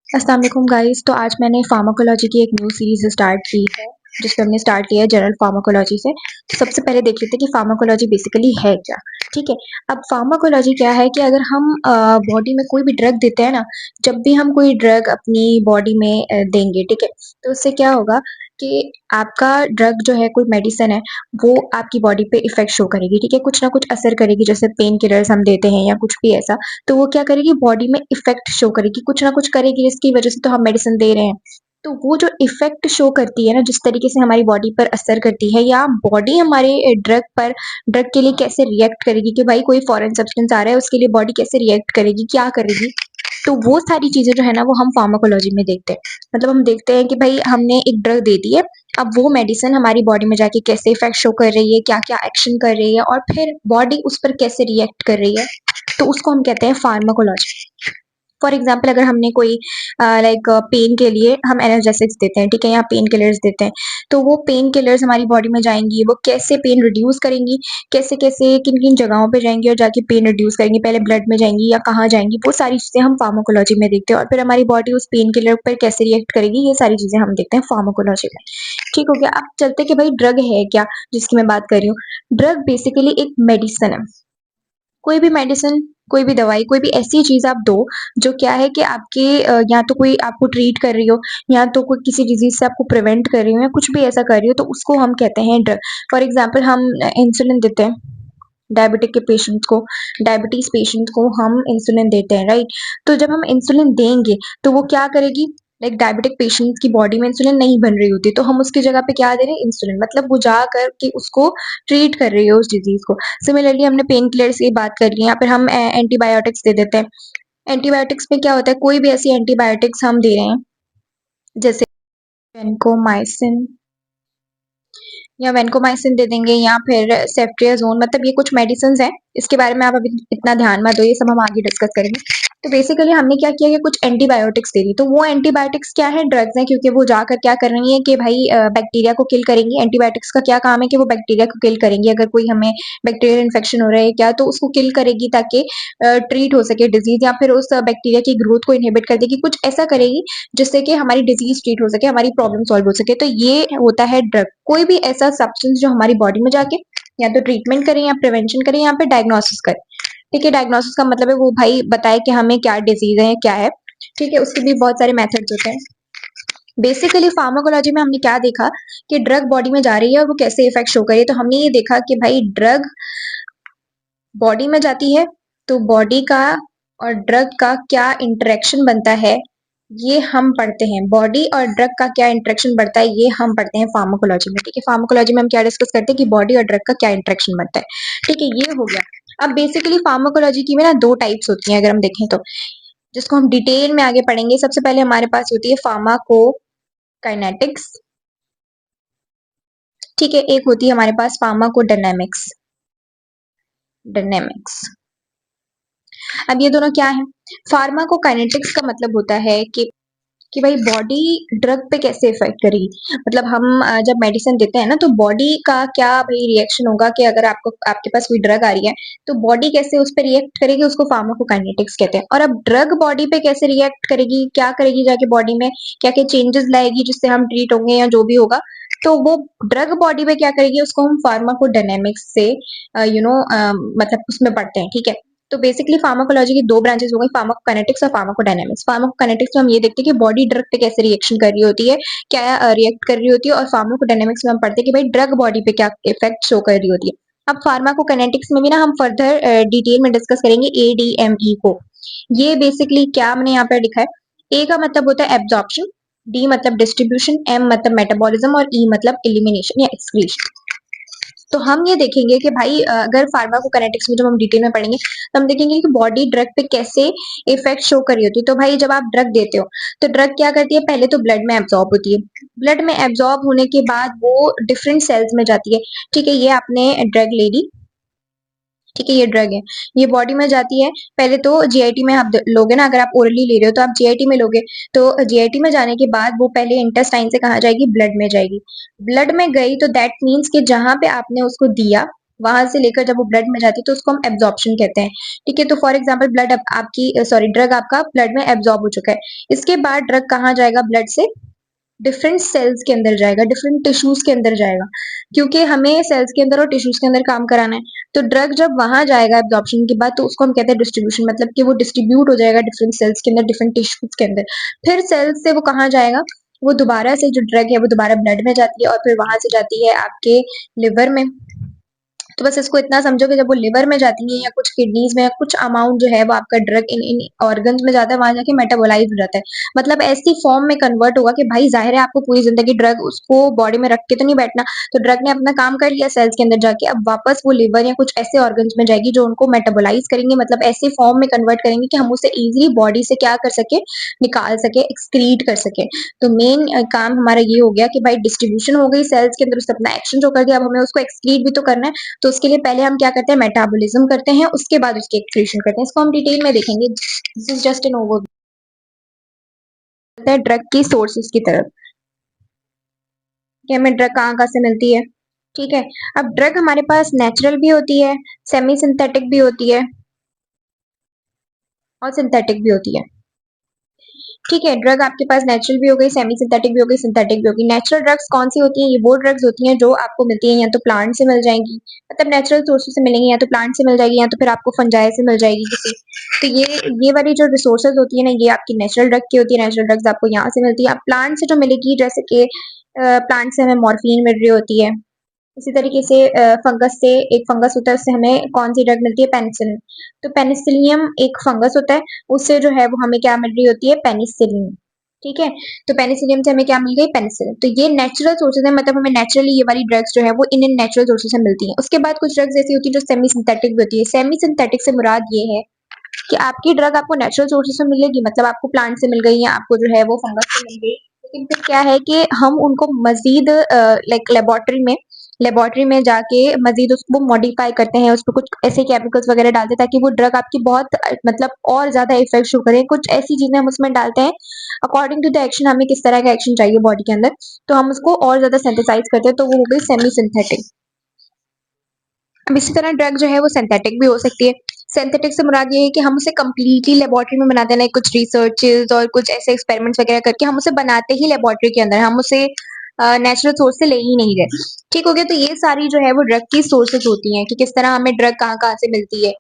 अस्सलाम वालेकुम गाइस। तो आज मैंने फार्माकोलॉजी की एक न्यू सीरीज स्टार्ट की है जिसपे हमने स्टार्ट किया है जनरल फार्माकोलॉजी से। तो सबसे पहले देख लेते हैं कि फार्माकोलॉजी बेसिकली है क्या। ठीक है, अब फार्माकोलॉजी क्या है कि अगर हम बॉडी में कोई भी ड्रग देते हैं ना, जब भी हम कोई ड्रग अपनी बॉडी में देंगे, ठीक है, तो उससे क्या होगा कि आपका ड्रग जो है, कोई मेडिसिन है, वो आपकी बॉडी पे इफेक्ट शो करेगी। ठीक है, कुछ ना कुछ असर करेगी, जैसे पेन किलर्स हम देते हैं या कुछ भी ऐसा, तो वो क्या करेगी, बॉडी में इफेक्ट शो करेगी, कुछ ना कुछ करेगी, जिसकी वजह से तो हम मेडिसिन दे रहे हैं। तो वो जो इफेक्ट शो करती है ना, जिस तरीके से हमारी बॉडी पर असर करती है, या बॉडी हमारे ड्रग के लिए कैसे रिएक्ट करेगी, कि भाई कोई फॉरेन सब्सटेंस आ रहा है, उसके लिए बॉडी कैसे रिएक्ट करेगी, क्या करेगी, तो वो सारी चीजें जो है ना, वो हम फार्माकोलॉजी में देखते हैं। मतलब हम देखते हैं कि भाई हमने एक ड्रग दे दी है, अब वो मेडिसिन हमारी बॉडी में जाके कैसे इफेक्ट शो कर रही है, क्या क्या एक्शन कर रही है, और फिर बॉडी उस पर कैसे रिएक्ट कर रही है, तो उसको हम कहते हैं फार्माकोलॉजी। फॉर एग्जाम्पल, अगर हमने कोई लाइक पेन के लिए हम एनाल्जेसिक्स देते हैं, ठीक है, या पेन किलर्स देते हैं, तो वो पेन किलर्स हमारी बॉडी में जाएंगी, वो कैसे पेन रिड्यूस करेंगी, कैसे कैसे किन किन जगहों पे जाएंगी और जाके पेन रिड्यूस करेंगी, पहले ब्लड में जाएंगी या कहाँ जाएंगी, वो सारी चीजें हम फार्माकोलॉजी में देखते हैं। और फिर हमारी बॉडी उस पेन किलर पर कैसे रिएक्ट करेगी, ये सारी चीजें हम देखते हैं फार्माकोलॉजी में। ठीक हो गया। अब चलते कि भाई ड्रग है क्या, जिसकी मैं बात कर रही हूँ। ड्रग बेसिकली एक मेडिसिन है। कोई भी मेडिसिन, कोई भी दवाई, कोई भी ऐसी चीज़ आप दो, जो क्या है कि आपके या तो कोई आपको ट्रीट कर रही हो, या तो कोई किसी डिज़ीज़ से आपको प्रिवेंट कर रही हो, या कुछ भी ऐसा कर रही हो, तो उसको हम कहते हैं ड्रग। फॉर एग्ज़ाम्पल, हम इंसुलिन देते हैं डायबिटिक के पेशेंट्स को, डायबिटीज़ पेशेंट्स को हम इंसुलिन देते हैं, राइट? तो जब हम इंसुलिन देंगे, तो वो क्या करेगी, लाइक डायबिटिक पेशेंट्स की बॉडी में इंसुलिन नहीं बन रही होती, तो हम उसकी जगह पे क्या दे रहे हैं, इंसुलिन, मतलब वो जा कर के उसको ट्रीट कर रही है उस डिजीज़ को। सिमिलरली हमने पेन किलर्स की बात कर ली, या फिर हम एंटीबायोटिक्स दे देते हैं। एंटीबायोटिक्स में क्या होता है, कोई भी ऐसी एंटीबायोटिक्स हम दे रहे हैं, जैसे वेंकोमाइसिन, या वेंकोमाइसिन दे देंगे, या फिर सेफ्ट्रियाज़ोन, मतलब ये कुछ मेडिसिन्स हैं। इसके बारे में आप अभी इतना ध्यान मत दो, ये सब हम आगे डिस्कस करेंगे। तो बेसिकली हमने क्या किया कि कुछ एंटीबायोटिक्स दे दी, तो वो एंटीबायोटिक्स क्या है, ड्रग्स हैं, क्योंकि वो जाकर क्या कर रही है कि भाई बैक्टीरिया को किल करेंगी। एंटीबायोटिक्स का क्या काम है कि वो बैक्टीरिया को किल करेंगी। अगर कोई हमें बैक्टीरियल इन्फेक्शन हो रहा है क्या, तो उसको किल करेगी, ताकि ट्रीट हो सके डिजीज, या फिर उस बैक्टीरिया की ग्रोथ को इनहिबिट कर देगी, कुछ ऐसा करेगी जिससे कि हमारी डिजीज ट्रीट हो सके, हमारी प्रॉब्लम सॉल्व हो सके। तो ये होता है ड्रग, कोई भी ऐसा सब्सटेंस जो हमारी बॉडी में जाके या तो ट्रीटमेंट करें, या प्रिवेंशन करें, या फिर डायग्नोसिस करें। ठीक है, डायग्नोसिस का मतलब है वो भाई बताए कि हमें क्या डिजीज है, क्या है। ठीक है, उसके भी बहुत सारे मेथड्स होते हैं। बेसिकली फार्माकोलॉजी में हमने क्या देखा कि ड्रग बॉडी में जा रही है और वो कैसे इफेक्ट शो करी है। तो हमने ये देखा कि भाई ड्रग बॉडी में जाती है, तो बॉडी का और ड्रग का क्या इंटरेक्शन बनता है, ये हम पढ़ते हैं। बॉडी और ड्रग का क्या इंटरेक्शन बढ़ता है, ये हम पढ़ते हैं फार्माकोलॉजी में। ठीक है, फार्माकोलॉजी में हम क्या डिस्कस करते हैं कि बॉडी और ड्रग का क्या इंटरेक्शन बनता है। ठीक है, ये हो गया। अब बेसिकली फार्माकोलॉजी की में ना दो टाइप्स होती हैं, अगर हम देखें तो, जिसको हम डिटेल में आगे पढ़ेंगे। सबसे पहले हमारे पास होती है फार्माको काइनेटिक्स। ठीक है, एक होती है हमारे पास फार्माको डायनेमिक्स। डायनेमिक्स, अब ये दोनों क्या है। फार्माकोकाइनेटिक्स का मतलब होता है कि भाई बॉडी ड्रग पे कैसे इफेक्ट करेगी। मतलब हम जब मेडिसिन देते हैं ना, तो बॉडी का क्या भाई रिएक्शन होगा, कि अगर आपको आपके पास कोई ड्रग आ रही है, तो बॉडी कैसे उस पर रिएक्ट करेगी, उसको फार्माकोकाइनेटिक्स कहते हैं। और अब ड्रग बॉडी पे कैसे रिएक्ट करेगी, क्या करेगी जाके बॉडी में, क्या क्या चेंजेस लाएगी जिससे हम ट्रीट होंगे या जो भी होगा, तो वो ड्रग बॉडी पे क्या करेगी, उसको हम फार्माकोडायनेमिक्स से मतलब उसमें पढ़ते हैं। ठीक है, तो बेसिकली फार्माकोलॉजी की दो ब्रांचेस हो गई, फार्माकोकाइनेटिक्स और फार्माकोडायनेमिक्स। फार्माकोकाइनेटिक्स में हम ये देखते हैं कि बॉडी ड्रग पे कैसे रिएक्शन कर रही होती है, क्या रिएक्ट कर रही होती है, और फार्माकोडायनेमिक्स में हम पढ़ते हैं कि भाई ड्रग बॉडी पे क्या इफेक्ट शो कर रही होती है। अब फार्माकोकाइनेटिक्स में भी ना हम फर्दर डिटेल में डिस्कस करेंगे ADME को। ये बेसिकली क्या हमने यहाँ पर लिखा है, ए का मतलब होता है एब्जॉर्प्शन, डी मतलब डिस्ट्रीब्यूशन, एम मतलब मेटाबॉलिज्म, और ई मतलब एलिमिनेशन या एक्सक्रीशन। तो हम ये देखेंगे कि भाई अगर फार्माकोकाइनेटिक्स में जब हम डिटेल में पढ़ेंगे, तो हम देखेंगे कि बॉडी ड्रग पे कैसे इफेक्ट शो कर रही होती है। तो भाई जब आप ड्रग देते हो, तो ड्रग क्या करती है, पहले तो ब्लड में एब्जॉर्ब होती है। ब्लड में एब्जॉर्ब होने के बाद वो डिफरेंट सेल्स में जाती है। ठीक है, ये आपने ड्रग ले ली, ठीक है, ये ड्रग है, ये बॉडी में जाती है। पहले तो जीआईटी में आप लोगे ना, अगर आप ओरली ले रहे हो तो आप जीआईटी में लोगे। तो जीआईटी में जाने के बाद वो पहले इंटेस्टाइन से कहाँ जाएगी, ब्लड में जाएगी। ब्लड में गई तो दैट मीन्स कि जहां पे आपने उसको दिया, वहां से लेकर जब वो ब्लड में जाती है तो उसको हम एब्जॉर्प्शन कहते हैं। ठीक है, तो फॉर एग्जांपल ब्लड आपकी सॉरी ड्रग आपका ब्लड में एब्जॉर्ब हो चुका है, इसके बाद ड्रग कहाँ जाएगा ब्लड से, डिफरेंट सेल्स के अंदर जाएगा, डिफरेंट टिश्यूज के अंदर जाएगा, क्योंकि हमें सेल्स के अंदर और टिश्यूज के अंदर काम कराना है। तो ड्रग जब वहां जाएगा एब्जॉर्प्शन के बाद तो उसको हम कहते हैं डिस्ट्रीब्यूशन, मतलब कि वो डिस्ट्रीब्यूट हो जाएगा डिफरेंट सेल्स के अंदर, डिफरेंट टिश्यूज के अंदर। फिर सेल्स से वो कहाँ जाएगा, वो दोबारा से जो ड्रग है वो दोबारा ब्लड में जाती है और फिर वहां से जाती है आपके लिवर में। तो बस इसको इतना समझो कि जब वो लिवर में जाती है या कुछ किडनीज में, कुछ अमाउंट जो है वो आपका ड्रग इन इन ऑर्गन्स में जाता है, वहां जाके मेटाबोलाइज हो जाता है, मतलब ऐसी फॉर्म में कन्वर्ट होगा कि भाई जाहिर है आपको पूरी जिंदगी ड्रग उसको बॉडी में रख के तो नहीं बैठना। तो ड्रग ने अपना काम कर लिया सेल्स के अंदर जाके, अब वापस वो लिवर या कुछ ऐसे ऑर्गन्स में जाएगी जो उनको मेटाबोलाइज करेंगे, मतलब ऐसे फॉर्म में कन्वर्ट करेंगे कि हम उसे इजिली बॉडी से क्या कर सके, निकाल सके, एक्सक्रीट कर सके। तो मेन काम हमारा ये हो गया कि भाई डिस्ट्रीब्यूशन हो गई सेल्स के अंदर, उसने अपना एक्शन जो कर दिया, अब हमें उसको एक्सक्रीट भी तो करना है। तो उसके लिए पहले हम क्या करते हैं, मेटाबॉलिज्म करते हैं, उसके बाद उसकी एक्सक्रीशन करते हैं। इसको हम डिटेल में देखेंगे, this is just an overview drug की सोर्सेज की तरफ कि हमें ड्रग कहाँ कहाँ से मिलती है। ठीक है, अब ड्रग हमारे पास नेचुरल भी होती है, सेमी सिंथेटिक भी होती है और सिंथेटिक भी होती है। ठीक है, ड्रग आपके पास नेचुरल भी हो गई, सेमी सिंथेटिक भी हो गई, सिंथेटिक भी होगी। नेचुरल ड्रग्स कौन सी होती हैं, ये वो ड्रग्स होती हैं जो आपको मिलती हैं या तो प्लांट से मिल जाएंगी, मतलब नेचुरल सोर्सेज से मिलेंगी, या तो प्लांट से मिल जाएगी या तो फिर आपको फंजाई से मिल जाएगी किसी। तो ये वाली जो रिसोर्सेज होती है ना, ये आपकी नेचुरल ड्रग की होती है, नेचुरल ड्रग्स आपको यहाँ से मिलती है। अब प्लांट से जो मिलेगी, जैसे कि प्लांट से हमें मॉर्फिन मिल रही होती है, इसी तरीके से फंगस से, एक फंगस होता है उससे हमें कौन सी ड्रग मिलती है, पेनिसिलिन। तो पेनिसिलियम एक फंगस होता है, उससे जो है वो हमें क्या मिल रही होती है, पेनिसिलिन। ठीक है, तो पेनिसिलियम से हमें क्या मिल गई, पेनिसिलिन। तो ये नेचुरल सोर्सेज है, मतलब हमें नेचुरली ये वाली ड्रग्स जो है वो इन नेचुरल सोर्सेज से मिलती हैं। उसके बाद कुछ ड्रग्स ऐसी होती है जो सेमी सिंथेटिक भी होती है। सेमी सिंथेटिक से मुराद ये है कि आपकी ड्रग आपको नेचुरल सोर्सेज से मिलेगी, मतलब आपको प्लांट से मिल गई या आपको जो है वो फंगस से मिल गई, लेकिन फिर क्या है कि हम उनको मजीद लाइक लेबोरेटरी में जाके मजीद उसको मॉडिफाई करते हैं, उस पर कुछ ऐसे केमिकल्स वगैरह डालते हैं ताकि वो ड्रग आपकी बहुत मतलब और ज्यादा इफेक्ट शो करे। कुछ ऐसी चीजें हम उसमें डालते हैं अकॉर्डिंग टू द एक्शन, हमें किस तरह का एक्शन चाहिए बॉडी के अंदर, तो हम उसको और ज्यादा सिंथेसाइज करते हैं, तो वो हो गई सेमी सिंथेटिक। अब इसी तरह ड्रग जो है वो सिंथेटिक भी हो सकती है। सिंथेटिक से मुराद ये है कि हम उसे कम्प्लीटली लेबोरेटरी में बनाते हैं, लाइक कुछ रिसर्चेस और कुछ ऐसे एक्सपेरिमेंट्स वगैरह करके हम उसे बनाते ही लेबोरेटरी के अंदर, हम उसे नेचुरल सोर्स से ले ही नहीं रहे। ठीक हो गया, तो ये सारी जो है वो ड्रग की सोर्सेज होती हैं कि किस तरह हमें ड्रग कहाँ कहाँ से मिलती है।